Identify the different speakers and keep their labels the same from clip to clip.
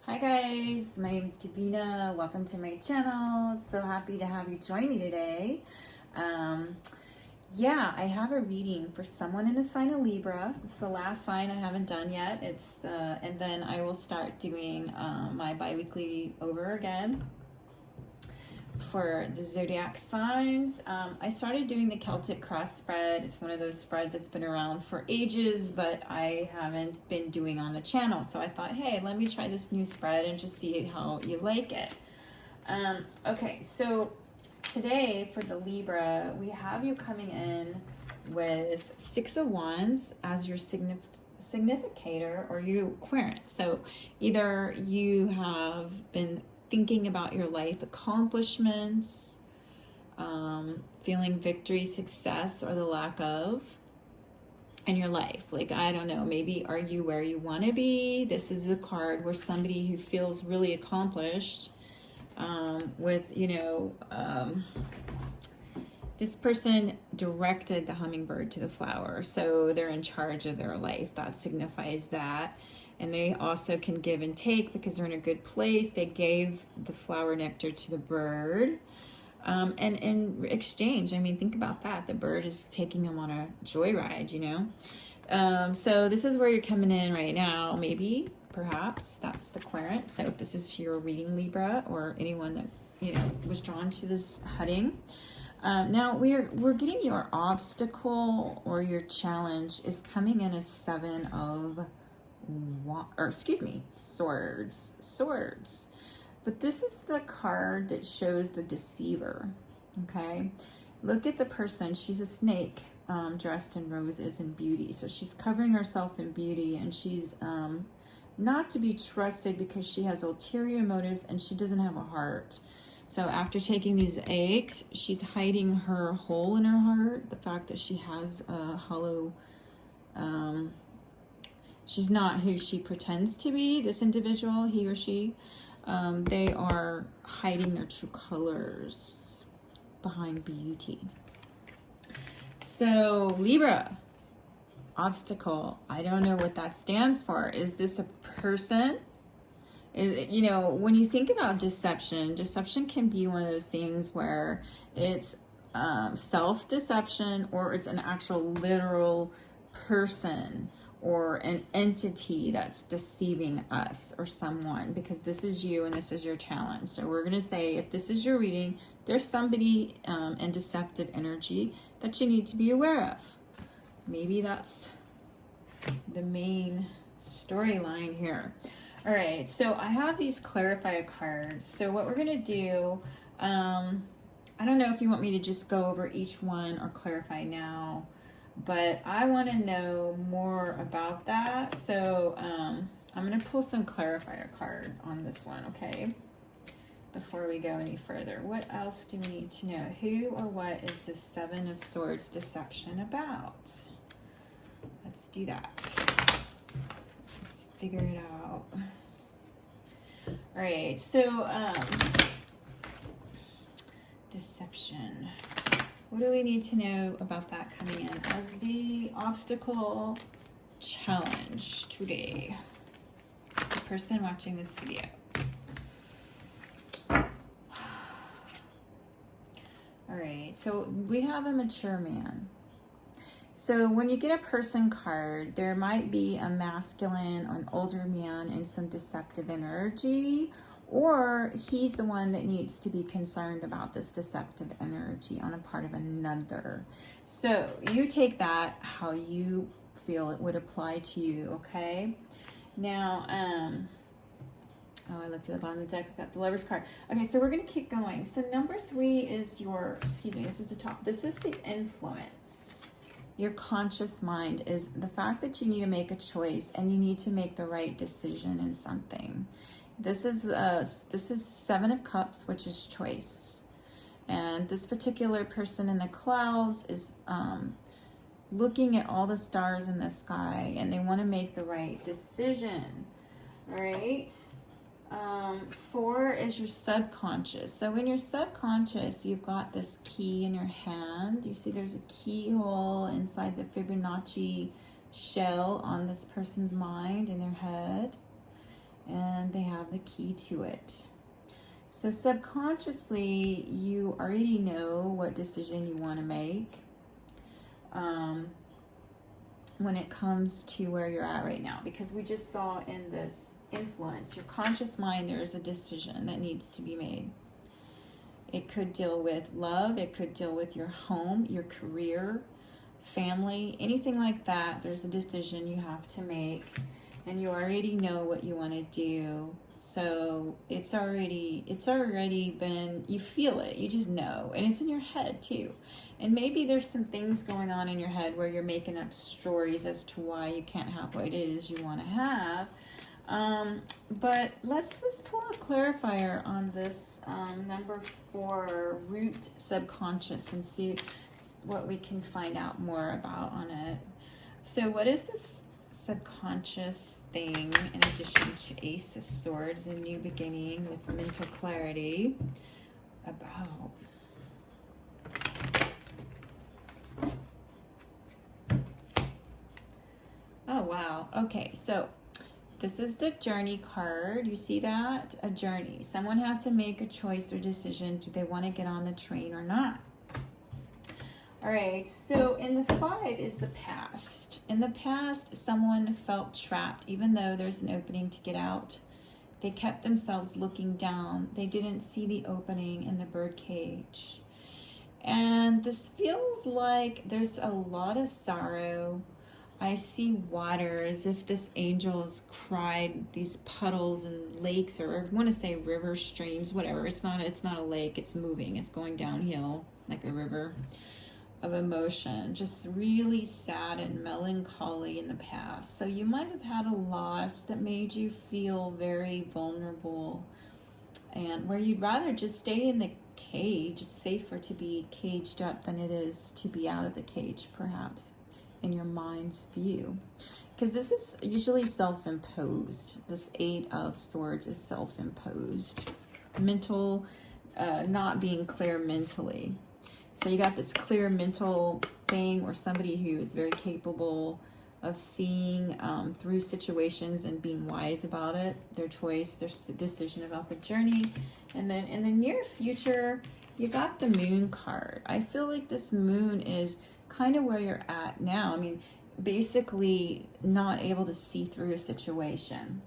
Speaker 1: Hi guys, my name is Devina. Welcome to my channel. So happy to have you join me today. I have a reading for someone in the sign of Libra. It's the last sign I haven't done yet. And then I will start doing my bi-weekly over again for the zodiac signs. I started doing the Celtic cross spread. It's one of those spreads that's been around for ages, but I haven't been doing on the channel. So I thought, hey, let me try this new spread and just see how you like it. Okay, so today for the Libra, we have you coming in with 6 of Wands as your significator or your querent. So either you have been thinking about your life accomplishments, feeling victory, success, or the lack of in your life. Like, I don't know, maybe are you where you want to be? This is the card where somebody who feels really accomplished this person directed the hummingbird to the flower. So they're in charge of their life. That signifies that. And they also can give and take because they're in a good place. They gave the flower nectar to the bird. And in exchange, I mean, think about that. The bird is taking them on a joyride, you know? So this is where you're coming in right now. Maybe, perhaps, that's the querent. So if this is your reading, Libra, or anyone that, you know, was drawn to this heading. Now we're getting your obstacle or your challenge is coming in as 7 of swords. But this is the card that shows the deceiver. Okay, look at the person. She's a snake, dressed in roses and beauty. So she's covering herself in beauty, and she's not to be trusted because she has ulterior motives and she doesn't have a heart. So after taking these eggs, she's hiding her hole in her heart, the fact that she has a hollow, she's not who she pretends to be, this individual, he or she. They are hiding their true colors behind beauty. So Libra, obstacle, I don't know what that stands for. Is this a person? You know, when you think about deception can be one of those things where it's self-deception, or it's an actual literal person or an entity that's deceiving us or someone, because this is you and this is your challenge. So we're going to say, if this is your reading, there's somebody in deceptive energy that you need to be aware of. Maybe that's the main storyline here. All right, so I have these clarifier cards. So what we're going to do, I don't know if you want me to just go over each one or clarify now, but I want to know more about that. So I'm going to pull some clarifier card on this one, okay? Before we go any further, what else do we need to know? Who or what is the 7 of Swords deception about? Let's do that. Let's figure it out. All right, so deception. What do we need to know about that coming in as the obstacle challenge today? The person watching this video. All right, so we have a mature man. So when you get a person card, there might be a masculine or an older man in some deceptive energy, or he's the one that needs to be concerned about this deceptive energy on a part of another. So you take that how you feel it would apply to you, okay? Now, I looked at the bottom of the deck, I got the Lover's card. Okay, so we're gonna keep going. So number 3 is your, this is the top. This is the influence. Your conscious mind is the fact that you need to make a choice and you need to make the right decision in something. This is 7 of Cups, which is choice. And this particular person in the clouds is looking at all the stars in the sky, and they want to make the right decision. All right. 4 is your subconscious. So in your subconscious, you've got this key in your hand. You see there's a keyhole inside the Fibonacci shell on this person's mind in their head. and they have the key to it. So subconsciously, you already know what decision you want to make when it comes to where you're at right now. Because we just saw in this influence, your conscious mind, there is a decision that needs to be made. It could deal with love. It could deal with your home, your career, family, anything like that. There's a decision you have to make, and you already know what you want to do. So it's already been, you feel it, you just know, and it's in your head too. And maybe there's some things going on in your head where you're making up stories as to why you can't have what it is you want to have. But let's pull a clarifier on this number 4, root subconscious, and see what we can find out more about on it. So what is this subconscious thing, in addition to Ace of Swords and new beginning with mental clarity, about? Oh wow, okay, so this is the journey card. You see that? A journey. Someone has to make a choice or decision. Do they want to get on the train or not? All right, so in the 5 is the past. In the past, someone felt trapped, even though there's an opening to get out. They kept themselves looking down. They didn't see the opening in the bird cage. And this feels like there's a lot of sorrow. I see water, as if this angel has cried, these puddles and lakes, or I want to say rivers, streams, whatever. It's not a lake, it's moving, it's going downhill like a river of emotion, just really sad and melancholy in the past. So you might have had a loss that made you feel very vulnerable, and where you'd rather just stay in the cage. It's safer to be caged up than it is to be out of the cage, perhaps, in your mind's view, because this is usually self-imposed. This 8 of Swords is self-imposed. Mental, not being clear mentally. So you got this clear mental thing, or somebody who is very capable of seeing through situations and being wise about it, their choice, their decision about the journey. And then in the near future, you got the Moon card. I feel like this Moon is kind of where you're at now. I mean, basically not able to see through a situation.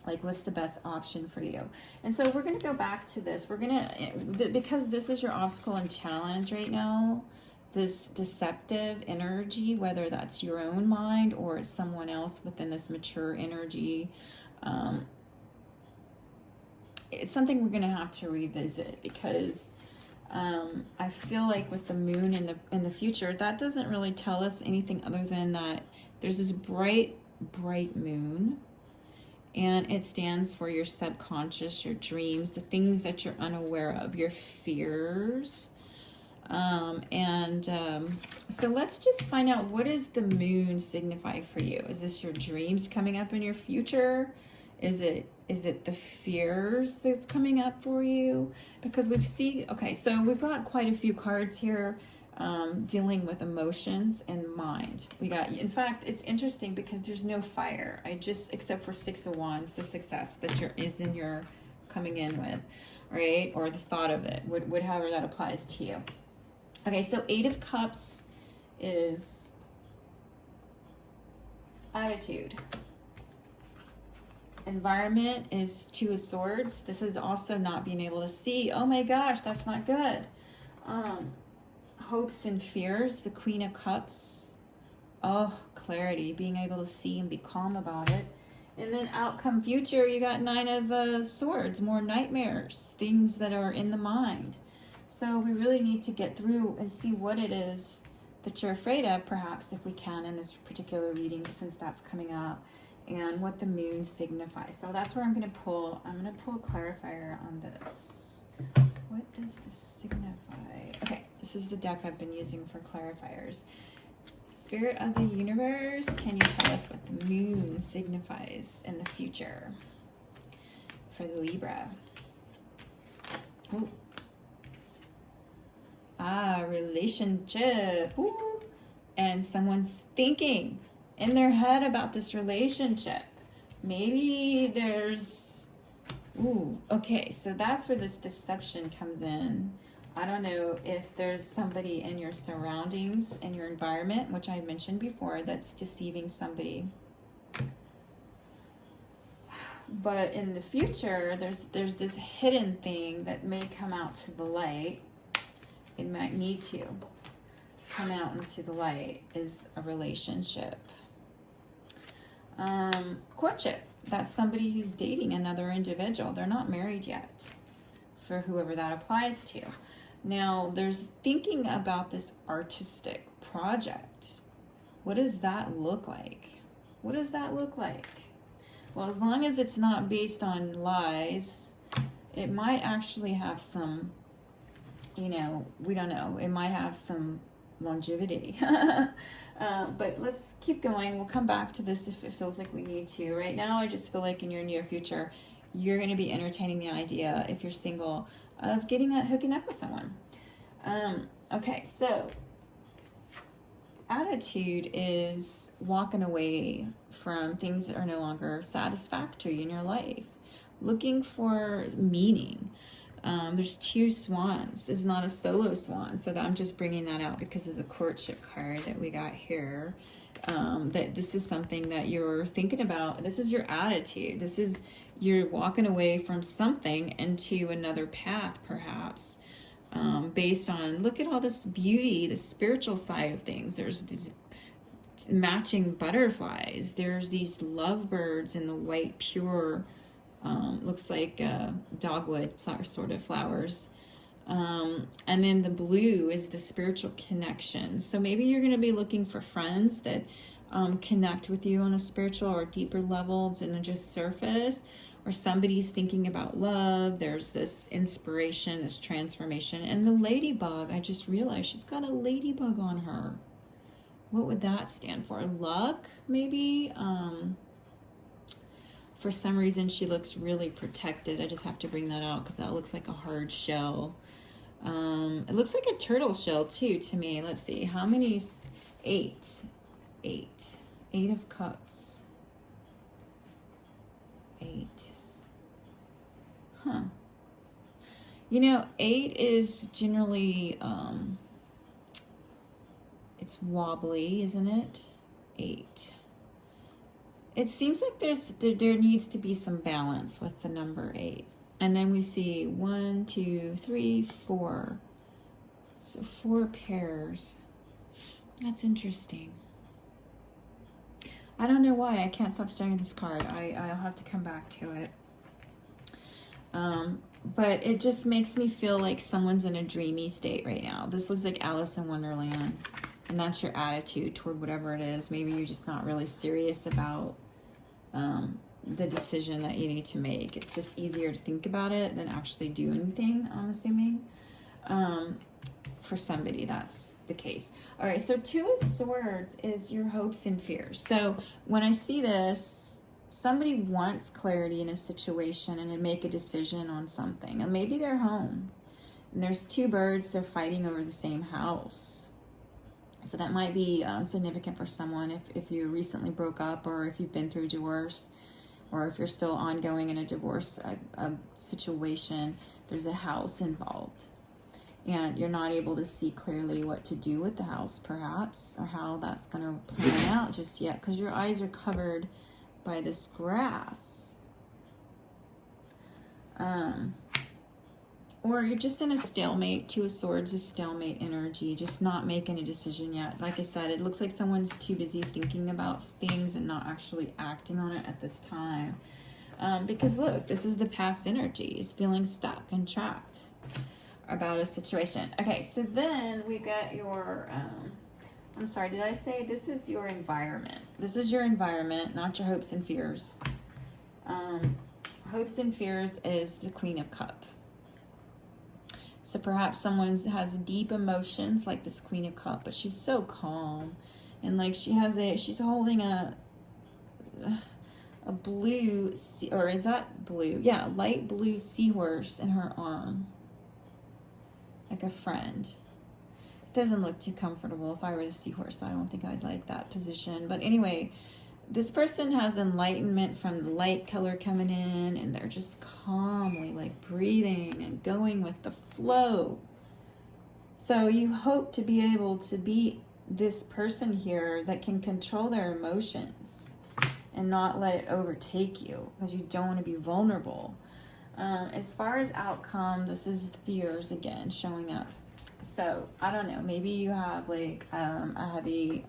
Speaker 1: Like, what's the best option for you? And so we're going to go back to this. We're going to, because this is your obstacle and challenge right now, this deceptive energy, whether that's your own mind or it's someone else within this mature energy, it's something we're going to have to revisit, because I feel like with the Moon in the future, that doesn't really tell us anything other than that there's this bright moon, and it stands for your subconscious, your dreams, the things that you're unaware of, your fears. So let's just find out, what does the Moon signify for you? Is this your dreams coming up in your future? Is it the fears that's coming up for you? Because so we've got quite a few cards here dealing with emotions and mind. We got, in fact, it's interesting because there's no fire. Except for 6 of Wands, the success that you're coming in with, right? Or the thought of it, however that applies to you. Okay, so 8 of Cups is attitude. Environment is 2 of Swords. This is also not being able to see. Oh my gosh, that's not good. Hopes and fears, the Queen of Cups. Oh, clarity, being able to see and be calm about it. And then outcome future, you got 9 of Swords, more nightmares, things that are in the mind. So we really need to get through and see what it is that you're afraid of, perhaps, if we can, in this particular reading, since that's coming up, and what the Moon signifies. So that's where I'm going to pull a clarifier on this. What does this signify? Okay, this is the deck I've been using for clarifiers. Spirit of the universe, can you tell us what the Moon signifies in the future for the Libra? Ooh. Relationship. And someone's thinking in their head about this relationship. Maybe there's, ooh, okay, so that's where this deception comes in. I don't know if there's somebody in your surroundings, in your environment, which I mentioned before, that's deceiving somebody. But in the future, there's this hidden thing that may come out to the light. It might need to come out into the light, is a relationship. Courtship. That's somebody who's dating another individual. They're not married yet, for whoever that applies to. Now, there's thinking about this artistic project. What does that look like? What does that look like? Well, as long as it's not based on lies, it might actually have some, you know, we don't know. It might have some longevity. But let's keep going. We'll come back to this if it feels like we need to. Right now, I just feel like in your near future, you're going to be entertaining the idea, if you're single, of hooking up with someone. Okay, so attitude is walking away from things that are no longer satisfactory in your life, looking for meaning. There's two swans. It's not a solo swan, so that I'm just bringing that out because of the courtship card that we got here. That this is something that you're thinking about. This is your attitude. This is you're walking away from something into another path, perhaps, based on, look at all this beauty, the spiritual side of things. There's these matching butterflies. There's these lovebirds in the white, pure, looks like dogwood sort of flowers. And then the blue is the spiritual connection. So maybe you're going to be looking for friends that connect with you on a spiritual or deeper level than just surface, or somebody's thinking about love. There's this inspiration, this transformation. And the ladybug, I just realized she's got a ladybug on her. What would that stand for? Luck, maybe? For some reason, she looks really protected. I just have to bring that out because that looks like a hard shell. It looks like a turtle shell too to me. Let's see. How many? Eight. Eight of cups. 8. Huh. You know, 8 is generally, it's wobbly, isn't it? 8. It seems like there needs to be some balance with the number 8. And then we see 1, 2, 3, 4. So 4 pairs. That's interesting. I don't know why I can't stop staring at this card. I'll have to come back to it. But it just makes me feel like someone's in a dreamy state right now. This looks like Alice in Wonderland. And that's your attitude toward whatever it is. Maybe you're just not really serious about the decision that you need to make. It's just easier to think about it than actually do anything, I'm assuming. For somebody, that's the case. All right, so 2 of Swords is your hopes and fears. So when I see this, somebody wants clarity in a situation and to make a decision on something. And maybe they're home. And there's 2 birds, they're fighting over the same house. So that might be significant for someone if you recently broke up, or if you've been through divorce, or if you're still ongoing in a divorce situation. There's a house involved. And you're not able to see clearly what to do with the house, perhaps, or how that's going to plan out just yet, because your eyes are covered by this grass. Or you're just in a stalemate. 2 of Swords is stalemate energy, just not making a decision yet. Like I said, it looks like someone's too busy thinking about things and not actually acting on it at this time. Because look, this is the past energy. It's feeling stuck and trapped about a situation. Okay, so then we got your, I'm sorry, did I say this is your environment? This is your environment, not your hopes and fears. Hopes and fears is the Queen of Cups. So perhaps someone has deep emotions like this Queen of Cups, but she's so calm. And like she's holding a blue, or is that blue? Yeah, light blue seahorse in her arm. Like a friend. It doesn't look too comfortable. If I were the seahorse, I don't think I'd like that position. But anyway, this person has enlightenment from the light color coming in, and they're just calmly like breathing and going with the flow. So you hope to be able to be this person here that can control their emotions and not let it overtake you, because you don't want to be vulnerable. As far as outcome, this is fears again showing up. So I don't know, maybe you have like a heavy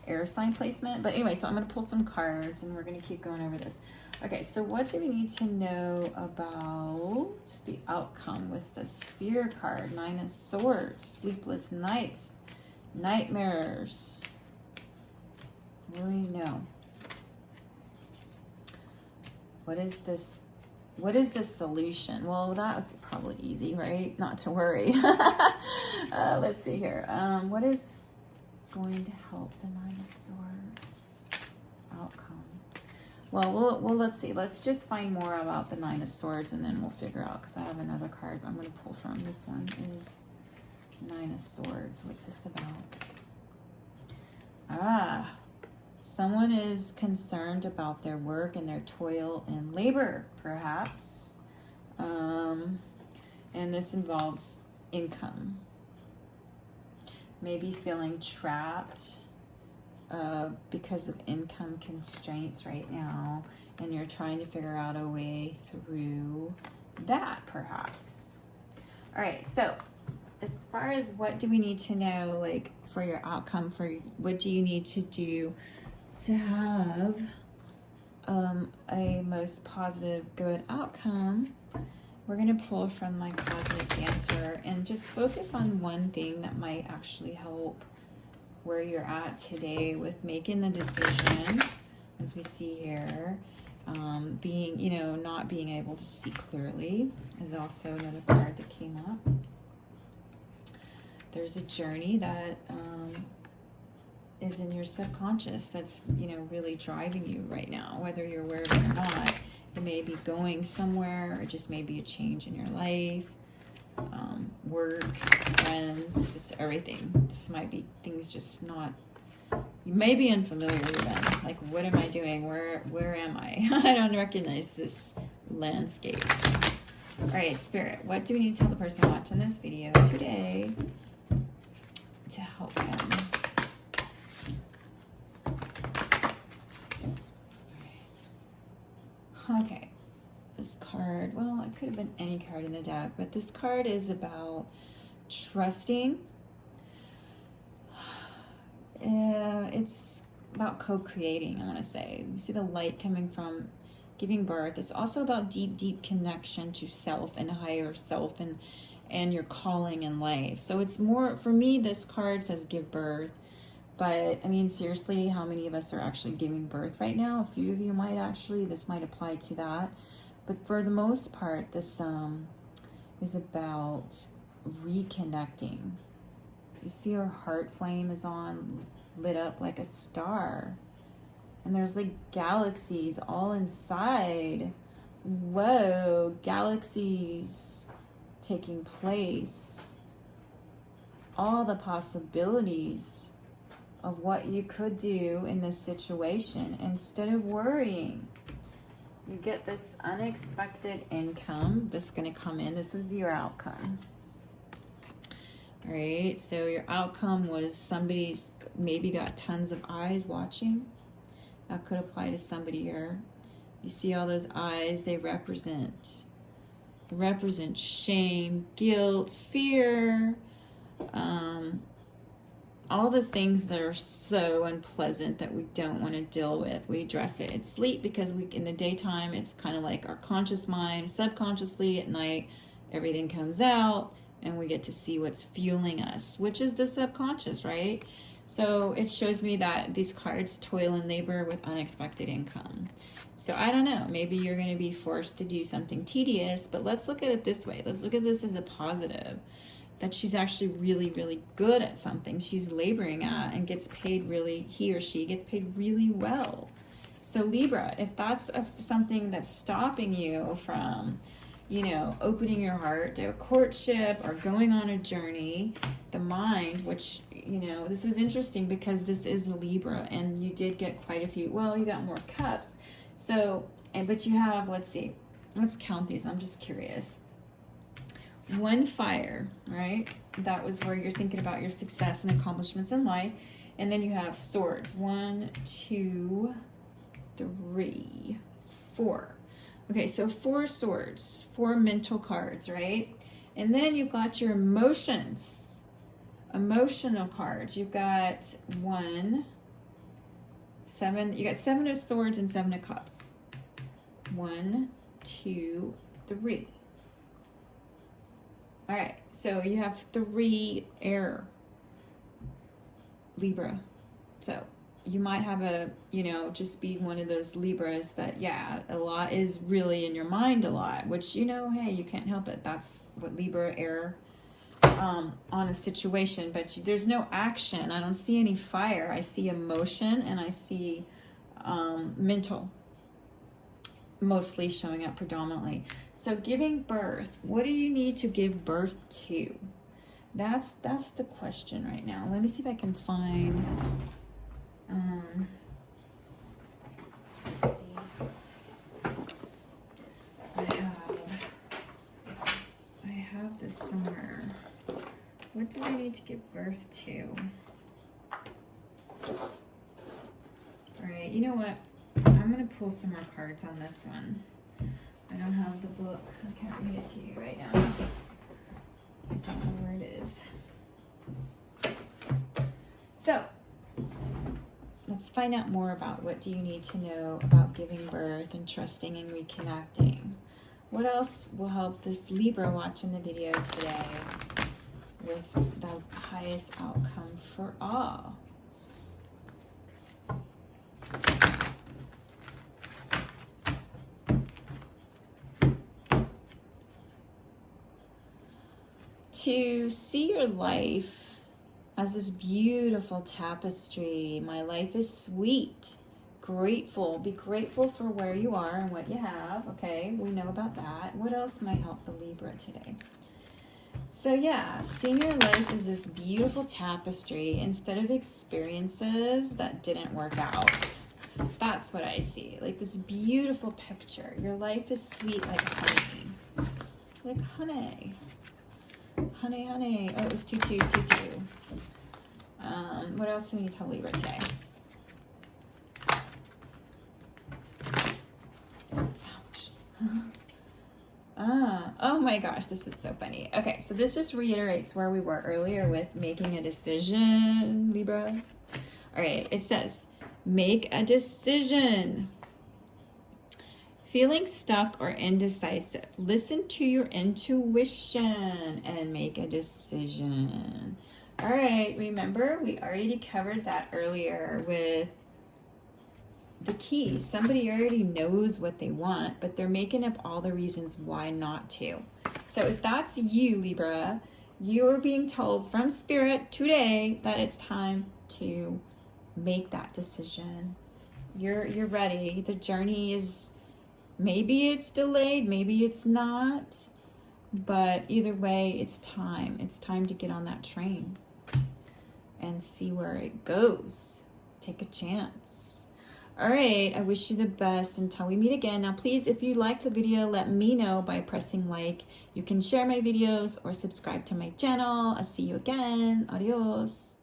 Speaker 1: air sign placement. But anyway, so I'm going to pull some cards and we're going to keep going over this. Okay, so what do we need to know about the outcome with this fear card? 9 of Swords, sleepless nights, nightmares. What do we know? What is this? What is the solution? Well, that's probably easy, right? Not to worry. Let's see here. What is going to help the 9 of Swords outcome? Well, let's see. Let's just find more about the 9 of Swords and then we'll figure out, because I have another card I'm going to pull from. This one is 9 of Swords. What's this about? Someone is concerned about their work and their toil and labor, perhaps. And this involves income. Maybe feeling trapped because of income constraints right now, and you're trying to figure out a way through that, perhaps. All right, so as far as what do we need to know, like for your outcome, for what do you need to do to have a most positive, good outcome, we're going to pull from my cosmic answer and just focus on one thing that might actually help where you're at today with making the decision, as we see here. Being, you know, not being able to see clearly is also another card that came up. There's a journey that is in your subconscious that's, you know, really driving you right now, whether you're aware of it or not. It may be going somewhere, or just maybe a change in your life, work, friends, just everything. This might be things just not, you may be unfamiliar with them. Like, what am I doing? Where am I? I don't recognize this landscape. All right, Spirit, what do we need to tell the person watching this video today to help them? Okay, this card, well, it could have been any card in the deck, but this card is about trusting. It's about co-creating, I want to say. You see the light coming from giving birth. It's also about deep, deep connection to self and higher self and your calling in life. So it's more, for me, this card says give birth. But, I mean, seriously, how many of us are actually giving birth right now? A few of you might actually. This might apply to that. But for the most part, this is about reconnecting. You see her heart flame is on, lit up like a star. And there's like galaxies all inside. Whoa, galaxies taking place. All the possibilities of what you could do in this situation instead of worrying. You get this unexpected income that's going to come in. This was your outcome. All right, so your outcome was somebody's maybe got tons of eyes watching. That could apply to somebody here. You see all those eyes, they represent shame, guilt, fear, all the things that are so unpleasant that we don't want to deal with. We address it at sleep because in the daytime, it's kind of like our conscious mind. Subconsciously at night, everything comes out and we get to see what's fueling us, which is the subconscious, right? So it shows me that these cards toil and labor with unexpected income. So I don't know, maybe you're going to be forced to do something tedious, but let's look at it this way. Let's look at this as a positive. That she's actually really, really good at something she's laboring at and gets paid really, he or she gets paid really well. So Libra, if that's something that's stopping you from, you know, opening your heart to a courtship or going on a journey. The mind, which, you know, this is interesting because this is a Libra and you did get quite a few, well, you got more cups. So, but you have, let's see, let's count these. I'm just curious. 1 fire, right? That was where you're thinking about your success and accomplishments in life. And then you have swords. 1, 2, 3, 4. Okay, so 4 swords, 4 mental cards, right? And then you've got your emotions, emotional cards. You've got 1, 7, you got 7 of swords and 7 of cups. 1, 2, 3. All right, so you have 3 air, Libra. So you might have a, you know, just be one of those Libras that, yeah, a lot is really in your mind a lot, which, you know, hey, you can't help it. That's what Libra air on a situation, but there's no action. I don't see any fire. I see emotion and I see mental mostly showing up predominantly. So giving birth, what do you need to give birth to? That's the question right now. Let me see if I can find let's see. I have this somewhere. What do I need to give birth to? All right, you know what? I'm gonna pull some more cards on this one. I don't have the book. I can't read it to you right now. I don't know where it is. So, let's find out more about what do you need to know about giving birth and trusting and reconnecting. What else will help this Libra watching the video today with the highest outcome for all? To see your life as this beautiful tapestry. My life is sweet, grateful. Be grateful for where you are and what you have. Okay, we know about that. What else might help the Libra today? So yeah, seeing your life as this beautiful tapestry instead of experiences that didn't work out. That's what I see. Like this beautiful picture. Your life is sweet like honey. Like honey. Honey, honey. Oh, it was 2-2, 2-2. What else do we need to tell Libra today? Ouch. Oh my gosh, this is so funny. Okay, so this just reiterates where we were earlier with making a decision, Libra. All right, it says, make a decision. Feeling stuck or indecisive, listen to your intuition and make a decision. All right, remember we already covered that earlier with the key. Somebody already knows what they want, but they're making up all the reasons why not to. So if that's you, Libra, you are being told from Spirit today that it's time to make that decision. You're ready. The journey is, maybe it's delayed, maybe it's not, but either way, it's time. It's time to get on that train and see where it goes. Take a chance. All right, I wish you the best until we meet again. Now, please, if you liked the video, let me know by pressing like. You can share my videos or subscribe to my channel. I'll see you again. Adios.